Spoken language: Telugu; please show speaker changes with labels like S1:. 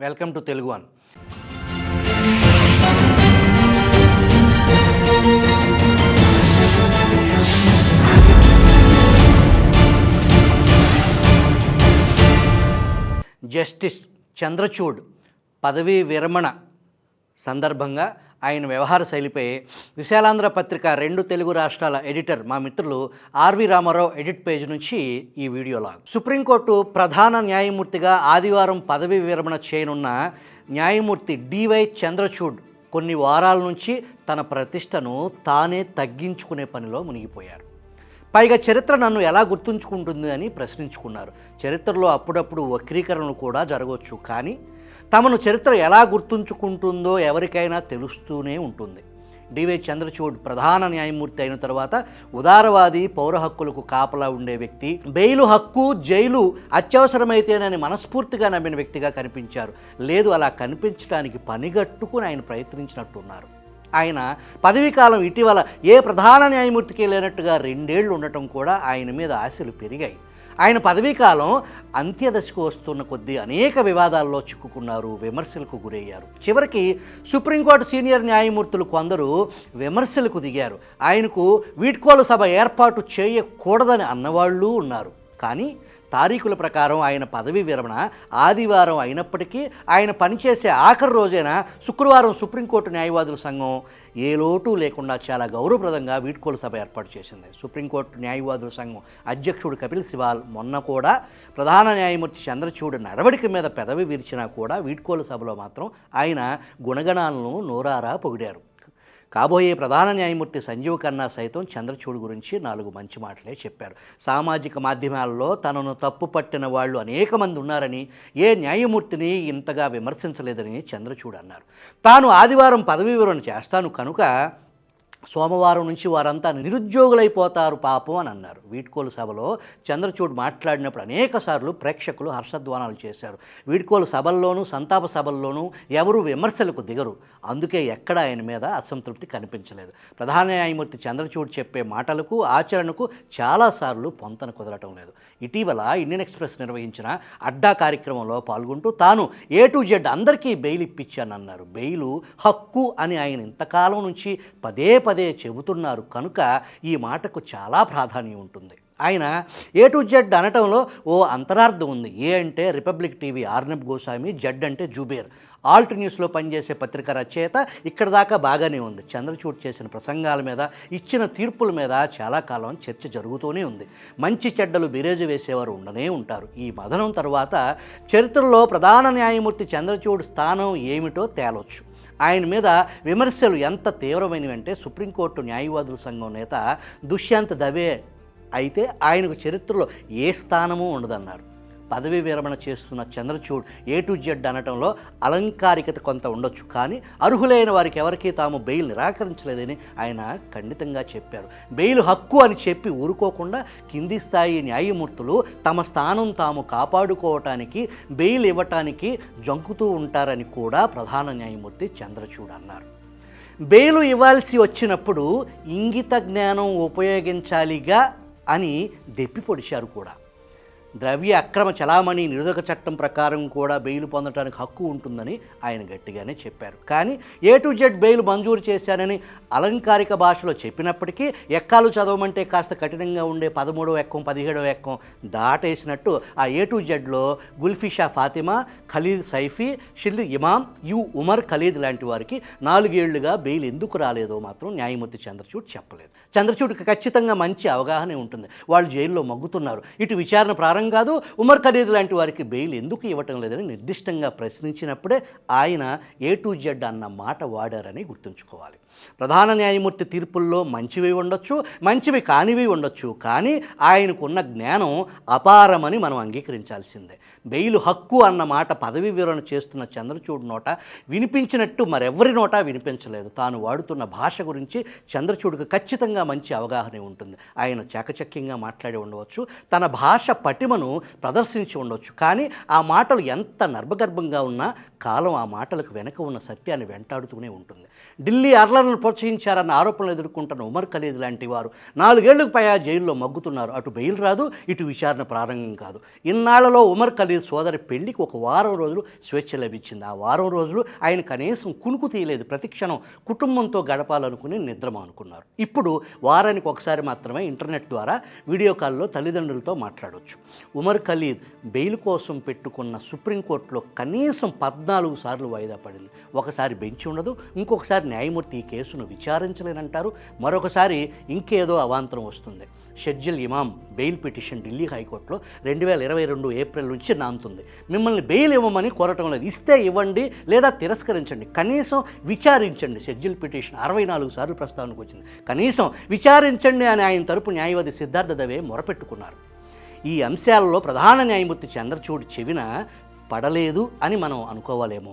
S1: Welcome to Telugu one. Justice Chandrachud పదవీ విరమణ సందర్భంగా ఆయన వ్యవహార శైలిపై విశాలాంధ్ర పత్రిక 2 తెలుగు రాష్ట్రాల ఎడిటర్ మా మిత్రులు ఆర్వి రామారావు ఎడిట్ పేజ్ నుంచి ఈ వీడియోలా. సుప్రీంకోర్టు ప్రధాన న్యాయమూర్తిగా ఆదివారం పదవీ విరమణ చేయనున్న న్యాయమూర్తి డివై చంద్రచూడ్ కొన్ని వారాల నుంచి తన ప్రతిష్టను తానే తగ్గించుకునే పనిలో మునిగిపోయారు. పైగా చరిత్ర నన్ను ఎలా గుర్తుంచుకుంటుంది అని ప్రశ్నించుకున్నారు. చరిత్రలో అప్పుడప్పుడు వక్రీకరణలు కూడా జరగవచ్చు, కానీ తమను చరిత్ర ఎలా గుర్తుంచుకుంటుందో ఎవరికైనా తెలుస్తూనే ఉంటుంది. డివై చంద్రచూడ్ ప్రధాన న్యాయమూర్తి అయిన తర్వాత ఉదారవాది, పౌర హక్కులకు కాపలా ఉండే వ్యక్తి, బెయిలు హక్కు, జైలు అత్యవసరమైతేనని మనస్ఫూర్తిగా నమ్మిన వ్యక్తిగా కనిపించారు. లేదు, అలా కనిపించడానికి పనిగట్టుకుని ఆయన ప్రయత్నించినట్టున్నారు. ఆయన పదవీకాలం ఇటీవల ఏ ప్రధాన న్యాయమూర్తికి లేనట్టుగా 2 ఏళ్లు ఉండటం కూడా ఆయన మీద ఆశలు పెరిగాయి. ఆయన పదవీకాలం అంత్యదశకు వస్తున్న కొద్దీ అనేక వివాదాల్లో చిక్కుకున్నారు, విమర్శలకు గురయ్యారు. చివరికి సుప్రీంకోర్టు సీనియర్ న్యాయమూర్తులు కొందరు విమర్శలకు దిగారు. ఆయనకు వీడ్కోలు సభ ఏర్పాటు చేయకూడదని అన్నవాళ్ళు ఉన్నారు. కానీ తారీఖుల ప్రకారం ఆయన పదవీ విరమణ ఆదివారం అయినప్పటికీ ఆయన పనిచేసే ఆఖరి రోజైన శుక్రవారం సుప్రీంకోర్టు న్యాయవాదుల సంఘం ఏ లోటు లేకుండా చాలా గౌరవప్రదంగా వీడ్కోలు సభ ఏర్పాటు చేసింది. సుప్రీంకోర్టు న్యాయవాదుల సంఘం అధ్యక్షుడు కపిల్ సిబాల్ మొన్న కూడా ప్రధాన న్యాయమూర్తి చంద్రచూడ్ నడవడిక మీద పెదవి విరిచినా కూడా వీడ్కోలు సభలో మాత్రం ఆయన గుణగణాలను నోరారా పొగిడారు. కాబోయే ప్రధాన న్యాయమూర్తి సంజీవ్ ఖన్నా సైతం చంద్రచూడ్ గురించి 4 మంచి మాటలే చెప్పారు. సామాజిక మాధ్యమాల్లో తనను తప్పు పట్టిన వాళ్ళు అనేక మంది ఉన్నారని, ఏ న్యాయమూర్తిని ఇంతగా విమర్శించలేదని చంద్రచూడ్ అన్నారు. తాను ఆదివారం పదవీ విరమణ చేస్తాను కనుక సోమవారం నుంచి వారంతా నిరుద్యోగులైపోతారు పాపం అని అన్నారు. వీడ్కోలు సభలో చంద్రచూడ్ మాట్లాడినప్పుడు అనేక సార్లు ప్రేక్షకులు హర్షధ్వానాలు చేశారు. వీడ్కోలు సభల్లోనూ సంతాప సభల్లోనూ ఎవరు విమర్శలకు దిగరు. అందుకే ఎక్కడ ఆయన మీద అసంతృప్తి కనిపించలేదు. ప్రధాన న్యాయమూర్తి చంద్రచూడ్ చెప్పే మాటలకు ఆచరణకు చాలాసార్లు పొంతన కుదరటం లేదు. ఇటీవల ఇండియన్ ఎక్స్ప్రెస్ నిర్వహించిన అడ్డా కార్యక్రమంలో పాల్గొంటూ తాను A to Z అందరికీ బెయిల్ ఇప్పించానన్నారు. బెయిలు హక్కు అని ఆయన ఇంతకాలం నుంచి పదే చెబుతున్నారు కనుక ఈ మాటకు చాలా ప్రాధాన్యం ఉంటుంది. ఆయన A to Z అనటంలో ఓ అంతరార్థం ఉంది. ఏ అంటే republic TV Arnab Goswami, Z అంటే జుబేర్. ఆల్ట్ న్యూస్లో పనిచేసే పత్రిక రచయిత. ఇక్కడ దాకా బాగానే ఉంది. చంద్రచూడ్ చేసిన ప్రసంగాల మీద, ఇచ్చిన తీర్పుల మీద చాలా కాలం చర్చ జరుగుతూనే ఉంది. మంచి చెడ్డలు బిరేజు వేసేవారు ఉండనే ఉంటారు. ఈ మదనం తర్వాత చరిత్రలో ప్రధాన న్యాయమూర్తి చంద్రచూడ్ స్థానం ఏమిటో తేలొచ్చు. ఆయన మీద విమర్శలు ఎంత తీవ్రమైనవంటే సుప్రీంకోర్టు న్యాయవాదుల సంఘం నేత దుష్యంత్ దవే అయితే ఆయనకు చరిత్రలో ఏ స్థానమూ ఉండదన్నారు. పదవీ విరమణ చేస్తున్న చంద్రచూడ్ A to Z అనటంలో అలంకారికత కొంత ఉండొచ్చు, కానీ అర్హులైన వారికి ఎవరికీ తాము బెయిల్ నిరాకరించలేదని ఆయన ఖండితంగా చెప్పారు. బెయిల్ హక్కు అని చెప్పి ఊరుకోకుండా కింది స్థాయి న్యాయమూర్తులు తమ స్థానం తాము కాపాడుకోవటానికి బెయిల్ ఇవ్వటానికి జంకుతూ ఉంటారని కూడా ప్రధాన న్యాయమూర్తి చంద్రచూడ్ అన్నారు. బెయిల్ ఇవ్వాల్సి వచ్చినప్పుడు ఇంగిత జ్ఞానం ఉపయోగించాలిగా అని దెప్పి పొడిచారు కూడా. ద్రవ్య అక్రమ చలామణి నిరోధక చట్టం ప్రకారం కూడా బెయిల్ పొందడానికి హక్కు ఉంటుందని ఆయన గట్టిగానే చెప్పారు. కానీ A to Z బెయిల్ మంజూరు చేశానని అలంకారిక భాషలో చెప్పినప్పటికీ ఎక్కాలు చదవమంటే కాస్త కఠినంగా ఉండే 13వ ఎక్కం 17వ ఎక్కం దాటేసినట్టు ఆ A to Zలో గుల్ఫిషా ఫాతిమా, ఖలీద్ సైఫీ, షిల్ ఇమామ్, ఉమర్ ఖలీద్ లాంటి వారికి 4 ఏళ్లుగా బెయిల్ ఎందుకు రాలేదో మాత్రం న్యాయమూర్తి చంద్రచూడ్ చెప్పలేదు. చంద్రచూడ్కి ఖచ్చితంగా మంచి అవగాహన ఉంటుంది. వాళ్ళు జైల్లో మగ్గుతున్నారు. ఇటు విచారణ ప్రారంభం కాదు. ఉమర్ ఖలీద్ లాంటి వారికి బెయిల్ ఎందుకు ఇవ్వటం లేదని నిర్దిష్టంగా ప్రశ్నించినప్పుడే ఆయన A to Z అన్న మాట వాడారని గుర్తుంచుకోవాలి. ప్రధాన న్యాయమూర్తి తీర్పుల్లో మంచివి ఉండొచ్చు, మంచివి కానివి ఉండొచ్చు, కానీ ఆయనకున్న జ్ఞానం అపారమని మనం అంగీకరించాల్సిందే. బెయిల్ హక్కు అన్న మాట పదవి విరమణ చేస్తున్న చంద్రచూడ్ నోట వినిపించినట్టు మరెవరి నోటా వినిపించలేదు. తాను వాడుతున్న భాష గురించి చంద్రచూడ్కు ఖచ్చితంగా మంచి అవగాహన ఉంటుంది. ఆయన చాకచక్యంగా మాట్లాడి ఉండవచ్చు, తన భాష పటిమను ప్రదర్శించి ఉండవచ్చు, కానీ ఆ మాటలు ఎంత నర్భగర్భంగా ఉన్నా కాలం ఆ మాటలకు వెనక ఉన్న సత్యాన్ని వెంటాడుతూనే ఉంటుంది. ఢిల్లీ అర్ల నేరాలను ప్రోత్సహించారన్న ఆరోపణలు ఎదుర్కొంటున్న ఉమర్ ఖలీద్ లాంటి వారు 4 ఏళ్లకు పైగా జైల్లో మగ్గుతున్నారు. అటు బెయిల్ రాదు, ఇటు విచారణ ప్రారంభం కాదు. ఇన్నాళ్లలో ఉమర్ ఖలీద్ సోదరి పెళ్లికి 1 వారం రోజులు స్వేచ్ఛ లభించింది. ఆ వారం రోజులు ఆయన కనీసం కునుకు తీయలేదు. ప్రతిక్షణం కుటుంబంతో గడపాలనుకుని నిద్రమానుకున్నారు. ఇప్పుడు వారానికి ఒకసారి మాత్రమే ఇంటర్నెట్ ద్వారా వీడియో కాల్లో తల్లిదండ్రులతో మాట్లాడవచ్చు. ఉమర్ ఖలీద్ బెయిల్ కోసం పెట్టుకున్న సుప్రీంకోర్టులో కనీసం 14 సార్లు వాయిదా పడింది. ఒకసారి బెంచ్ ఉండదు, ఇంకొకసారి న్యాయమూర్తి ఈ కేసును విచారించలేనంటారు, మరొకసారి ఇంకేదో అవాంతరం వస్తుంది. షెడ్యూల్ ఇమాం బెయిల్ పిటిషన్ ఢిల్లీ హైకోర్టులో 2022 ఏప్రిల్ నుంచి నానుతుంది. మిమ్మల్ని బెయిల్ ఇవ్వమని కోరటం లేదు, ఇస్తే ఇవ్వండి లేదా తిరస్కరించండి, కనీసం విచారించండి. షెడ్యూల్ పిటిషన్ 64 సార్లు ప్రస్తావనకు వచ్చింది. కనీసం విచారించండి అని ఆయన తరపు న్యాయవాది సిద్ధార్థ దవే మొరపెట్టుకున్నారు. ఈ అంశాలలో ప్రధాన న్యాయమూర్తి చంద్రచూడ్ చెవిన పడలేదు అని మనం అనుకోవాలేమో.